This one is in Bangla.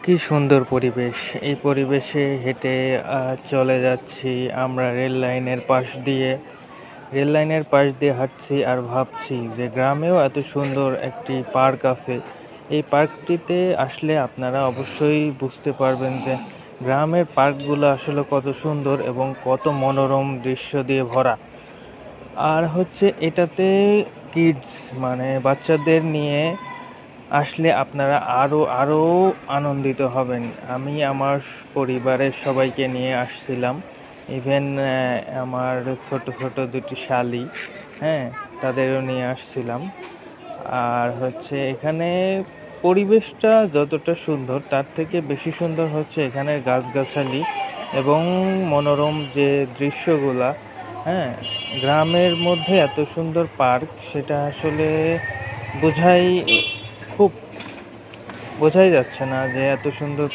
কি সুন্দর পরিবেশ! এই পরিবেশে হেঁটে চলে যাচ্ছি আমরা রেল লাইনের পাশ দিয়ে। রেল লাইনের পাশ দিয়ে হাঁটছি আর ভাবছি যে গ্রামেও এত সুন্দর একটি পার্ক আছে। এই পার্কটিতে আসলে আপনারা অবশ্যই বুঝতে পারবেন যে গ্রামের পার্কগুলো আসলে কত সুন্দর এবং কত মনোরম দৃশ্য দিয়ে ভরা। আর হচ্ছে এটাতে কিডস মানে বাচ্চাদের নিয়ে আসলে আপনারা আরো আনন্দিত হবেন। আমি আমার পরিবারের সবাইকে নিয়ে আসছিলাম। ইভেন আমার ছোট ২ টি শালি, হ্যাঁ? তাদেরও নিয়ে আসছিলাম। আর হচ্ছে এখানে পরিবেশটা যতটা সুন্দর তার থেকে বেশি সুন্দর হচ্ছে এখানের গাছগাছালি এবং মনোরম যে দৃশ্যগুলা, হ্যাঁ? গ্রামের মধ্যে এত সুন্দর পার্ক সেটা আসলে বোঝাই খুব বোঝাই যাচ্ছে না যে এত সুন্দর